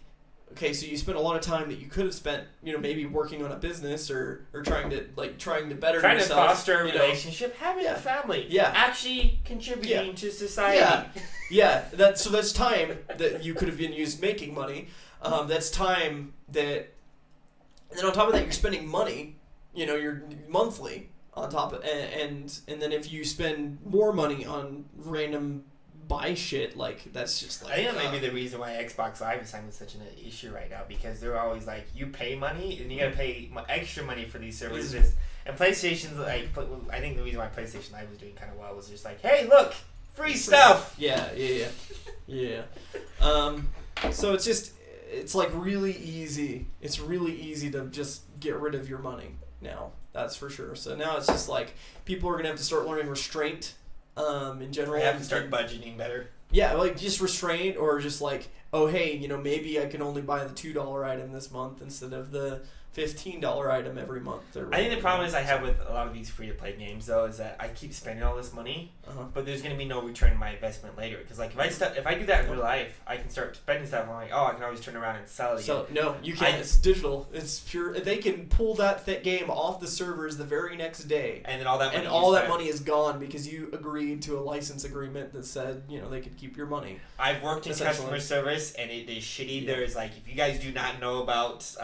okay, so you spent a lot of time that you could have spent, maybe working on a business or trying to better yourself. Trying to foster a relationship, having a family. Yeah. Actually contributing to society. Yeah. That's time that you could have been used making money. That's time that, and then on top of that, you're spending money, you're monthly on top of, and then if you spend more money on random buy shit, like, that's just like, I think that might be the reason why Xbox Live is having such an issue right now, because they're always like, you pay money and you gotta pay extra money for these services. And PlayStation's like, I think the reason why PlayStation Live was doing kind of well was just like, hey, look, free stuff. Yeah. So it's like really easy. It's really easy to just get rid of your money now. That's for sure. So now it's just like people are gonna have to start learning restraint. In general, I have to start budgeting better. Yeah, like just restraint, or just like, oh hey, maybe I can only buy the $2 item this month instead of the $15 item every month. I think the problem is I have with a lot of these free-to-play games, though, is that I keep spending all this money, but there's going to be no return on my investment later. Because like if I do that in real life, I can start spending stuff. I'm like, oh, I can always turn around and sell it again. So no, you can't. It's digital. It's pure. They can pull that game off the servers the very next day, and then all that money is gone because you agreed to a license agreement that said they could keep your money. I've worked in customer service, and it is shitty. Yeah. There's like, if you guys do not know about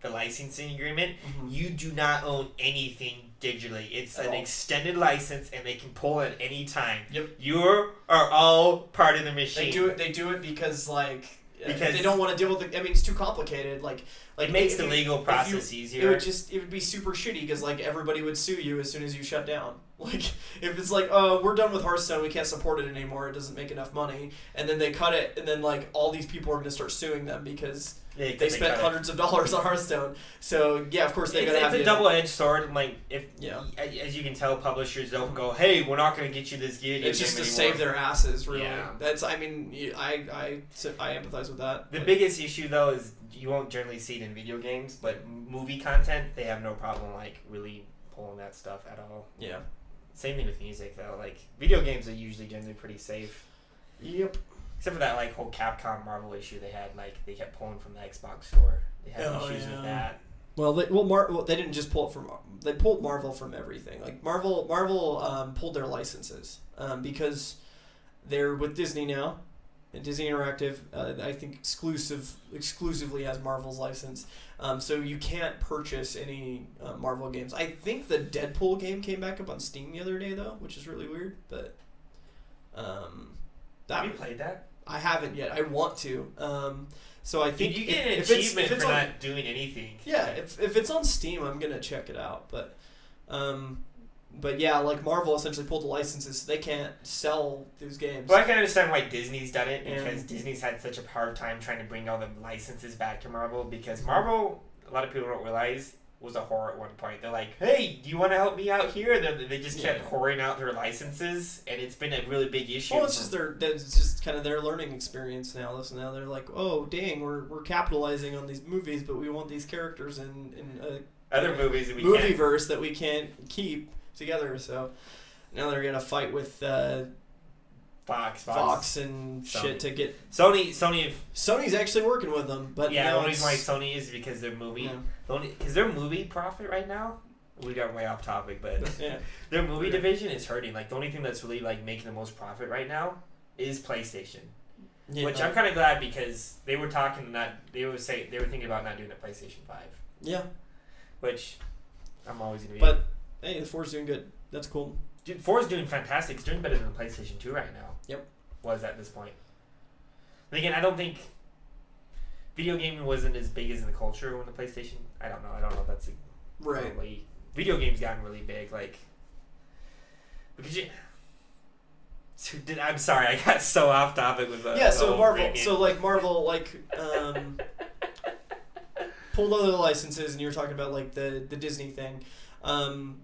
the licensing agreement, you do not own anything digitally. It's an extended license, and they can pull it any time. Yep. You are all part of the machine. They do it because they don't want to deal with it. I mean, it's too complicated. Like it makes the legal process easier. It would be super shitty because like everybody would sue you as soon as you shut down. Like if it's like, oh, we're done with Hearthstone, we can't support it anymore, it doesn't make enough money, and then they cut it, and then like all these people are going to start suing them because they spent hundreds of dollars on Hearthstone. So yeah, of course they're going to have. It's a double-edged sword. Like as you can tell, publishers don't go, hey, we're not going to get you this game. It's just to save their asses, really. Yeah. That's. I mean, I empathize with that. The biggest issue though is you won't generally see it in video games, but movie content, they have no problem like really pulling that stuff at all. Yeah. Same thing with music though. Like video games are usually generally pretty safe. Yep. Except for that like whole Capcom Marvel issue they had, like they kept pulling from the Xbox store. They had issues with that. Well, they didn't just pull it from. They pulled Marvel from everything. Like Marvel pulled their licenses because they're with Disney now, and Disney Interactive I think exclusively has Marvel's license. So you can't purchase any Marvel games. I think the Deadpool game came back up on Steam the other day though, which is really weird. But have you played that? I haven't yet. I want to. So I think you get an achievement for not doing anything. Yeah, if it's on Steam, I'm gonna check it out. But yeah, like Marvel essentially pulled the licenses, so they can't sell those games. Well, I can understand why Disney's done it, because Disney's had such a hard time trying to bring all the licenses back to Marvel, because Marvel, a lot of people don't realize, was a whore at one point. They're like, hey, do you want to help me out here? They just kept whoring out their licenses, and it's been a really big issue. Well, it's just kind of their learning experience now. So now they're like, oh, dang, we're capitalizing on these movies, but we want these characters in other movies that we movieverse that we can't keep together. So now they're gonna fight with Fox and Sony. Shit to get Sony's actually working with them, but the only reason why Sony is because their movie, because their movie profit right now. We got way off topic, but their movie division is hurting. Like the only thing that's really like making the most profit right now is PlayStation, which I'm kind of glad, because they were thinking about not doing a PlayStation 5. Yeah, which I'm always gonna be. But hey, the 4's doing good. That's cool. Dude, 4's doing fantastic. It's doing better than the PlayStation 2 right now. Yep. Was at this point. And again, I don't think video gaming wasn't as big as in the culture when the PlayStation. I don't know if that's right. Probably, video games gotten really big, like because I'm sorry, I got so off topic with so Marvel. So like Marvel, pulled other licenses, and you were talking about like the Disney thing.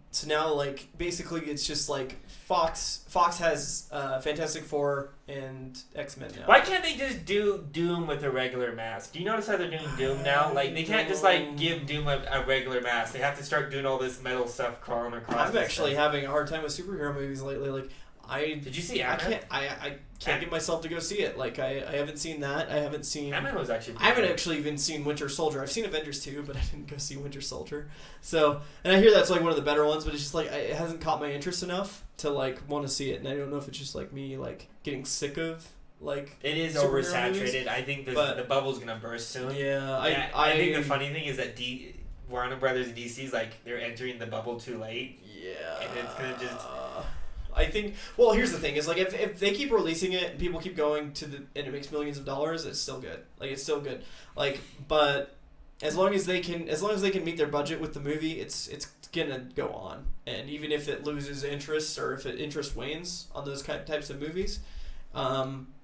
So now, like, basically it's just like Fox has Fantastic Four and X-Men now. Why can't they just do Doom with a regular mask? Do you notice how they're doing Doom now? Like, they can't just like give Doom a regular mask. They have to start doing all this metal stuff crawling across. I'm actually having a hard time with superhero movies lately. Like, Did you see Ant-Man? I can't get myself to go see it. Like I haven't seen that. I haven't seen. Ant-Man was actually. I haven't actually even seen Winter Soldier. I've seen Avengers 2, but I didn't go see Winter Soldier. So, and I hear that's like one of the better ones, but it's just like it hasn't caught my interest enough to like want to see it. And I don't know if it's just like me like getting sick of like. It is oversaturated. I think the bubble's gonna burst soon. Yeah, I think the funny thing is that Warner Brothers and DC's like they're entering the bubble too late. Yeah, and it's gonna just. I think. Well, here's the thing: is like if they keep releasing it and people keep going to and it makes millions of dollars, it's still good. Like it's still good. Like, but as long as they can meet their budget with the movie, it's gonna go on. And even if it loses interest or if interest wanes on those types of movies,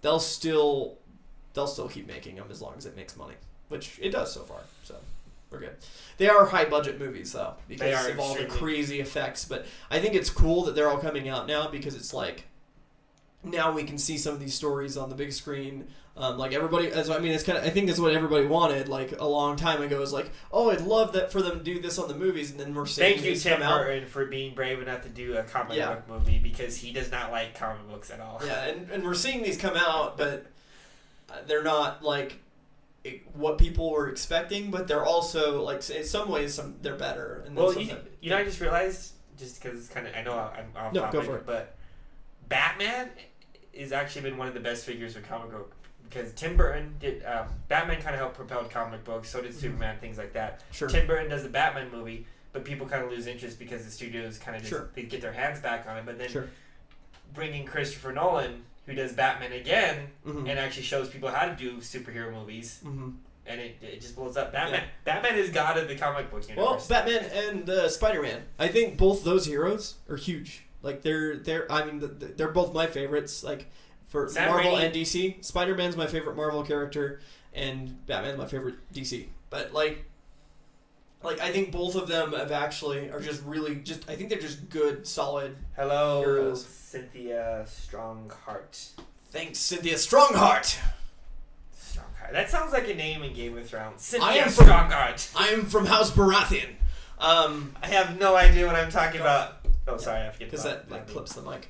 they'll still keep making them as long as it makes money, which it does so far. So. We're good. They are high budget movies though because of all the crazy effects. But I think it's cool that they're all coming out now because it's like now we can see some of these stories on the big screen. Like everybody, I think that's what everybody wanted. Like a long time ago, is like, oh, I'd love that for them to do this on the movies, and then we're seeing. Thank you, Tim Burton, for being brave enough to do a comic book movie because he does not like comic books at all. Yeah, and we're seeing these come out, but they're not like. What people were expecting, but they're also like in some ways they're better. And well, you know, I just realized just because it's kind of I know I'm off topic, go for it. But Batman has actually been one of the best figures for comic book because Tim Burton did Batman kind of helped propel comic books, so did Superman, things like that. Sure. Tim Burton does the Batman movie, but people kind of lose interest because the studios kind of just they get their hands back on it. But then bringing Christopher Nolan, who does Batman again, and actually shows people how to do superhero movies, and it just blows up. Batman is god of the comic book universe. Well, Batman and Spider-Man. I think both those heroes are huge. Like they're both my favorites. Like for Marvel and DC, Spider-Man's my favorite Marvel character, and Batman's my favorite DC. But like I think both of them are just really I think they're just good, solid heroes. Cynthia Strongheart. Thanks, Cynthia Strongheart. Strongheart. That sounds like a name in Game of Thrones. Cynthia Strongheart. I am from House Baratheon. I have no idea what I'm talking about. Oh, sorry, I forget. Because that clips the mic.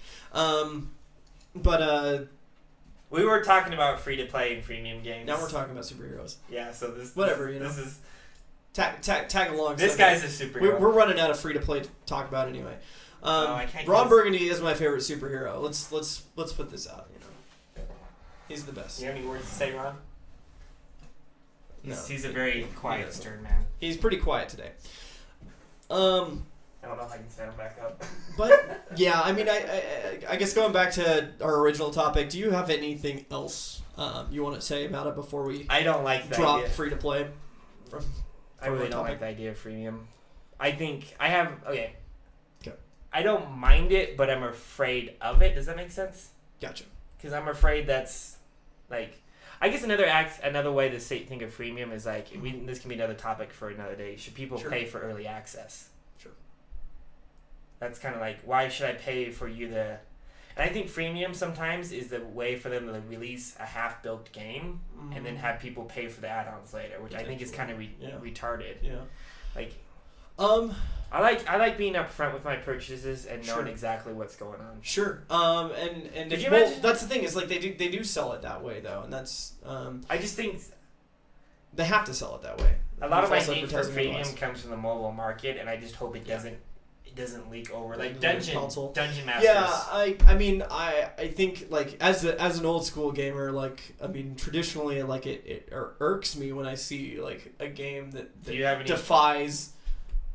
We were talking about free-to-play and freemium games. Now we're talking about superheroes. Yeah, so this is... Tag along. This guy's a superhero. We're running out of free-to-play to talk about anyway. Ron Burgundy is my favorite superhero. Let's put this out. You know, he's the best. You have any words to say, Ron? No. He's a very quiet, stern man. He's pretty quiet today. I don't know if I can stand him back up. But yeah, I mean, I guess going back to our original topic, do you have anything else you want to say about it before we? I don't like the drop idea. Free to play. I really don't like the idea of freemium. I think I have okay. I don't mind it, but I'm afraid of it. Does that make sense? Gotcha. Because I'm afraid that's like, I guess another way to think of freemium is like this can be another topic for another day. Should people pay for early access? Sure. That's kind of like, why should I pay for you to? And I think freemium sometimes is the way for them to release a half-built game and then have people pay for the add-ons later, which I think is kind of retarded. Yeah. Like. I like being upfront with my purchases and knowing exactly what's going on. Sure. That's the thing is like they do sell it that way though, and that's I just think they have to sell it that way. A lot of my need for freemium comes from the mobile market, and I just hope it doesn't leak over like Dungeon Masters. Yeah, I think like as an old school gamer, like I mean traditionally like it irks me when I see like a game that defies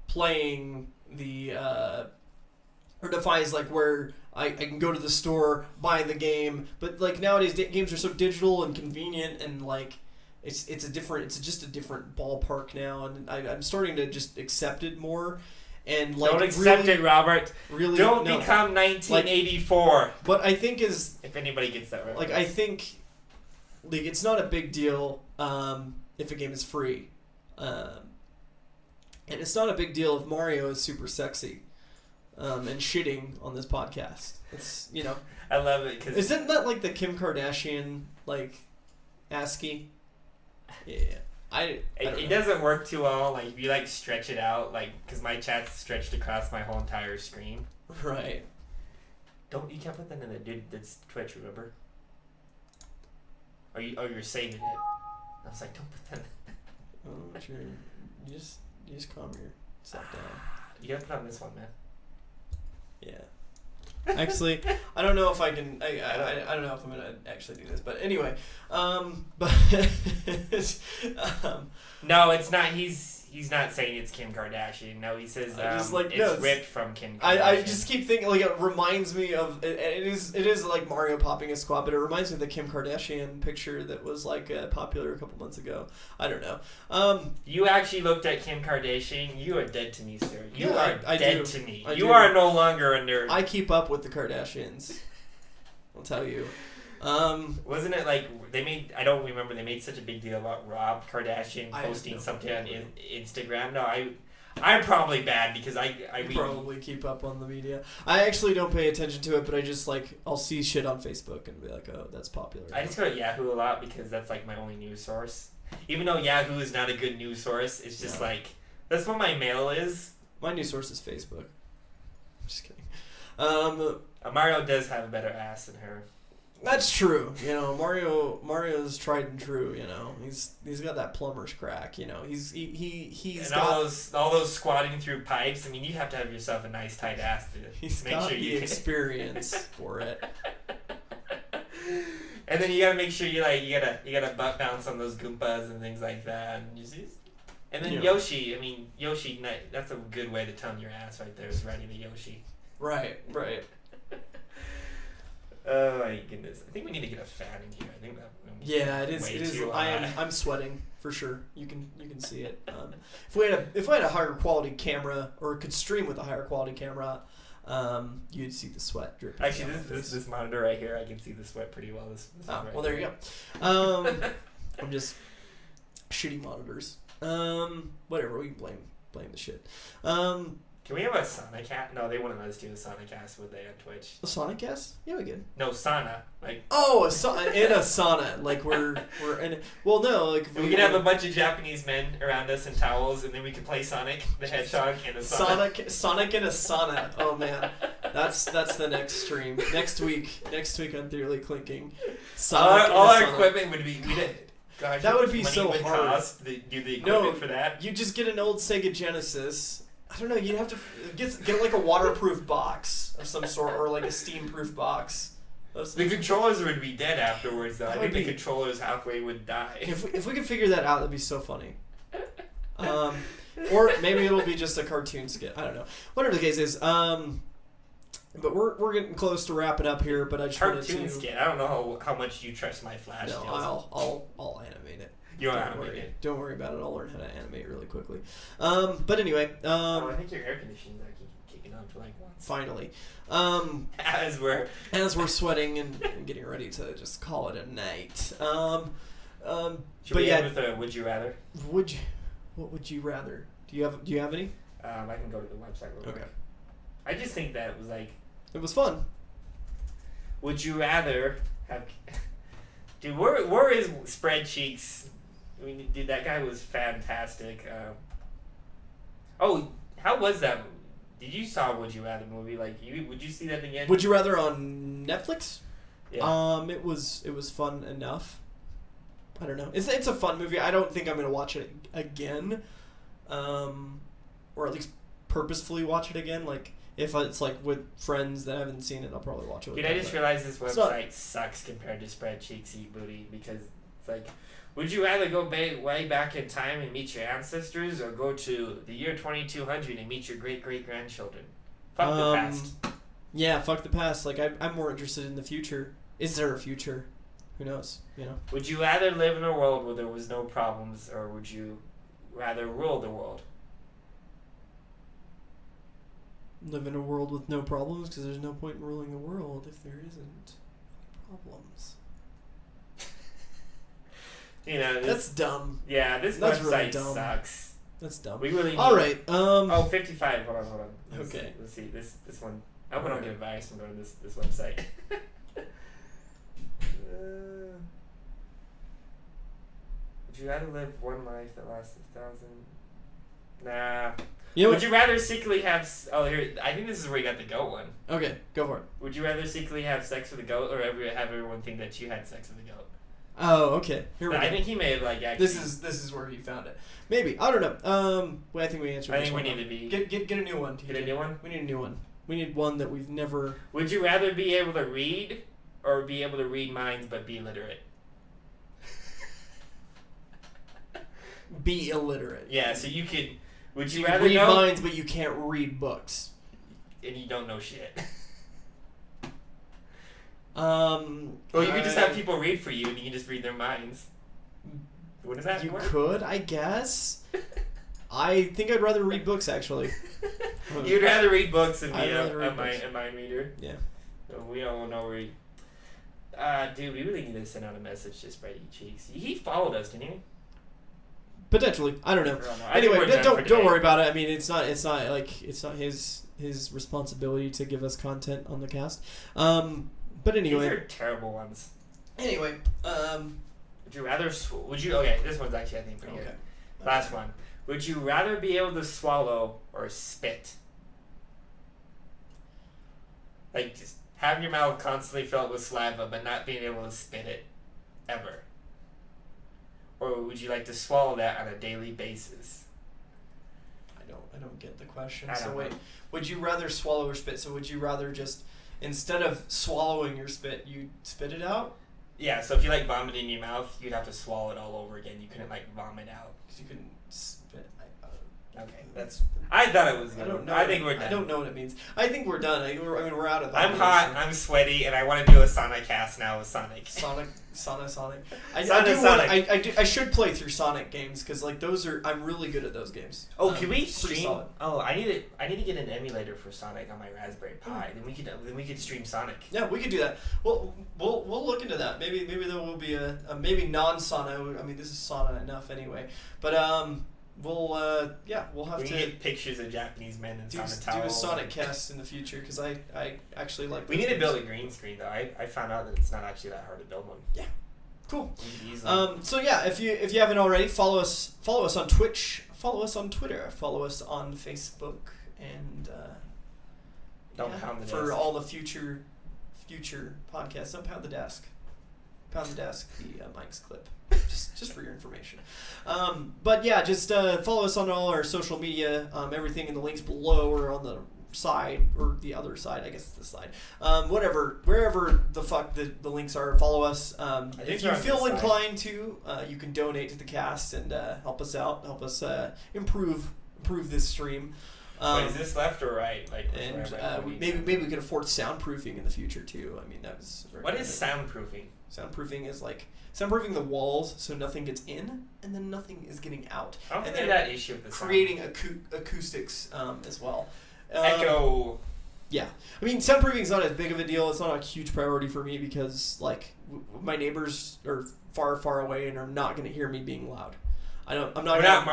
playing the or defies like where I can go to the store, buy the game, but like nowadays games are so digital and convenient, and like it's just a different ballpark now, and I'm starting to just accept it more. And like don't accept it, Robert. Really, don't become 1984. Like, what I think is, if anybody gets that right, like I think, like it's not a big deal if a game is free. And it's not a big deal if Mario is super sexy and shitting on this podcast. It's, you know. I love it. Cause isn't that like the Kim Kardashian, like, ASCII? Yeah. It doesn't work too well. Like, if you, like, stretch it out, like, because my chat's stretched across my whole entire screen. Right. You can't put that in the dude. That's Twitch. Remember? You're saving it. I was like, don't put that. Oh, sure. You just calm yourself down. You gotta put on this one, man. Yeah. Actually, I don't know if I can. I don't know if I'm gonna actually do this, but anyway, but no, it's not. He's not saying it's Kim Kardashian. No, he says it's ripped from Kim Kardashian. I just keep thinking like it reminds me of it is like Mario popping a squat, but it reminds me of the Kim Kardashian picture that was like popular a couple months ago. I don't know. You actually looked at Kim Kardashian. You are dead to me, sir. You are dead to me. You do. are no longer a nerd. I keep up with the Kardashians. I'll tell you. Wasn't it like they made? I don't remember. They made such a big deal about Rob Kardashian posting something on Instagram. No, I'm probably bad because I probably keep up on the media. I actually don't pay attention to it, but I just like I'll see shit on Facebook and be like, oh, that's popular. I just go to Yahoo a lot because that's like my only news source. Even though Yahoo is not a good news source, it's just like that's what my mail is. My news source is Facebook. Just kidding. Mario does have a better ass than her. That's true. You know, Mario's tried and true. You know, he's got that plumber's crack. You know, he's and got all those squatting through pipes. I mean, you have to have yourself a nice tight ass to make sure you experience for it. And then you gotta make sure you gotta butt bounce on those Goombas and things like that. And then Yoshi. I mean, Yoshi. That's a good way to tone your ass right there. Is riding the Yoshi. Right. Oh my goodness! I think we need to get a fan in here. I think that. It is. I'm sweating for sure. You can see it. If we had a higher quality camera or could stream with a higher quality camera, you'd see the sweat dripping. Actually, this monitor right here, I can see the sweat pretty well. Well, there you go. I'm just shitty monitors. Whatever. We can blame the shit. Can we have a Sonicast? No, they wouldn't let us do a Sonicast, would they, on Twitch? A Sonicast? Yeah, we could. No, sauna. Like. Oh, in a sauna. Like we're in. Well, no, like we could have a bunch of Japanese men around us in towels, and then we could play Sonic the Hedgehog in a sauna. Sonic in a sauna. Oh man, that's the next stream. Next week on Thearly Clinking. All our equipment would be. Gosh, that would be so hard. Cost to do the equipment for that. You just get an old Sega Genesis. I don't know. You'd have to get like a waterproof box of some sort, or like a steam-proof box. The controllers would be dead afterwards, though. I think the controllers halfway would die. If we could figure that out, that'd be so funny. Or maybe it'll be just a cartoon skit. I don't know. Whatever the case is. But we're getting close to wrapping up here. But I just wanted to. Cartoon skit. I don't know how much you trust my Flash. No, I'll animate it. Don't worry. Don't worry about it. I'll learn how to animate really quickly. But anyway. I think your air conditioning's actually kicking on for like once. Finally. As we're sweating and getting ready to just call it a night. Should we end with a would you rather? What would you rather? Do you have any? I can go to the website real quick. Okay. I just think that it was like. It was fun. Would you rather have? Dude, where is Spread Cheeks? I mean, dude, that guy was fantastic. How was that? Did you saw Would You Rather movie? Like, would you see that again? Would You Rather on Netflix? Yeah. It was fun enough. I don't know. It's a fun movie. I don't think I'm gonna watch it again, or at least purposefully watch it again. Like if it's like with friends that haven't seen it, I'll probably watch it. Dude, I just realized this website sucks compared to Spread Cheeks Eat Booty because it's like. Would you rather go way back in time and meet your ancestors, or go to the year 2200 and meet your great-great-grandchildren? Fuck the past. Yeah, fuck the past. Like, I'm more interested in the future. Is there a future? Who knows? You know. Would you rather live in a world where there was no problems, or would you rather rule the world? Live in a world with no problems, because there's no point in ruling the world if there isn't problems. You know, that's dumb. Yeah, that's website really dumb. Sucks. That's dumb. We really need. All right. 55. Hold on. Okay. Let's see this one. I hope I don't get a virus from going to this website. Would you rather live one life that lasts 1,000? Nah. Would you rather secretly have... Oh, here. I think this is where you got the goat one. Okay, go for it. Would you rather secretly have sex with a goat or have everyone think that you had sex with a goat? Oh, okay. Here we go. I think he may have actually... This is where he found it. Maybe. I don't know. I think we answered. I think we need to be... Get a new one. Get a new one. We need a new one. We need one that we've never. Would you rather be able to read or be able to read minds but be illiterate? Be illiterate. Yeah. So you could. Would you so rather read know minds but you can't read books? And you don't know shit. Well, you could just have people read for you, and you can just read their minds. What does that work? You could, I guess. I think I'd rather read books, actually. You'd rather read books than be a mind reader? Yeah. We don't know where he... dude, we really need to send out a message to Spready Cheeks. He followed us, didn't he? Potentially. I don't know. Anyway, don't worry about it. I mean, it's not his responsibility to give us content on the cast. But anyway. These are terrible ones. Anyway, would you rather... Okay, this one's actually, I think, pretty good. Last one. Would you rather be able to swallow or spit? Like, just have your mouth constantly filled with saliva, but not being able to spit it. Ever. Or would you like to swallow that on a daily basis? I don't get the question. So wait, would you rather swallow or spit? So would you rather just, instead of swallowing your spit, you spit it out? Yeah, so if you vomit in your mouth, you'd have to swallow it all over again. You couldn't vomit out. Because you couldn't spit. Okay, that's... I thought it was good. I don't know. I think we're done. I don't know what it means. I think we're done. We're out of... I'm hot, I'm sweaty, and I want to do a Sonic cast now with Sonic. Sonic. I should play through Sonic games, because those are... I'm really good at those games. Oh, can we stream... Oh, I need to get an emulator for Sonic on my Raspberry Pi. Then we could stream Sonic. Yeah, we could do that. We'll look into that. Maybe there will be a maybe non-Sona. I mean, this is Sona enough anyway. But we'll have to get pictures of Japanese men in Sonic do a Sonic cast in the future, because I actually like. We need to build a green screen though. I found out that it's not actually that hard to build one. Yeah, cool. So yeah, if you haven't already, follow us on Twitch, follow us on Twitter, follow us on Facebook, and don't pound the desk for all the future podcasts. Don't pound the desk. Pound the desk. The Mike's clip. Just for your information. But yeah, just follow us on all our social media. Everything in the links below or on the side, or the other side. I guess it's this side. Wherever the fuck the links are, follow us. If you feel inclined to, you can donate to the cast and help us out. Help us improve this stream. Wait, is this left or right? Maybe we can afford soundproofing in the future too. I mean, that was. What is soundproofing? Soundproofing is soundproofing the walls so nothing gets in and then nothing is getting out. I don't think that issue with the creating acoustics as well. Echo. Yeah, I mean, soundproofing is not as big of a deal. It's not a huge priority for me because my neighbors are far away and are not going to hear me being loud. I'm not going to have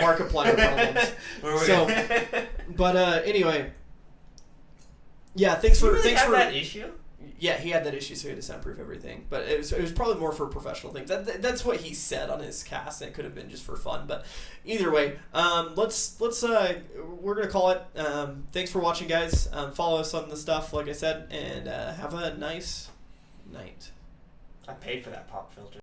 Markiplier problems. But anyway, yeah. Thanks for that issue. Yeah, he had that issue, so he had to soundproof everything. But it was probably more for professional things. That's what he said on his cast, and it could have been just for fun. But either way, we're gonna call it. Thanks for watching, guys. Follow us on the stuff, like I said, and have a nice night. I paid for that pop filter.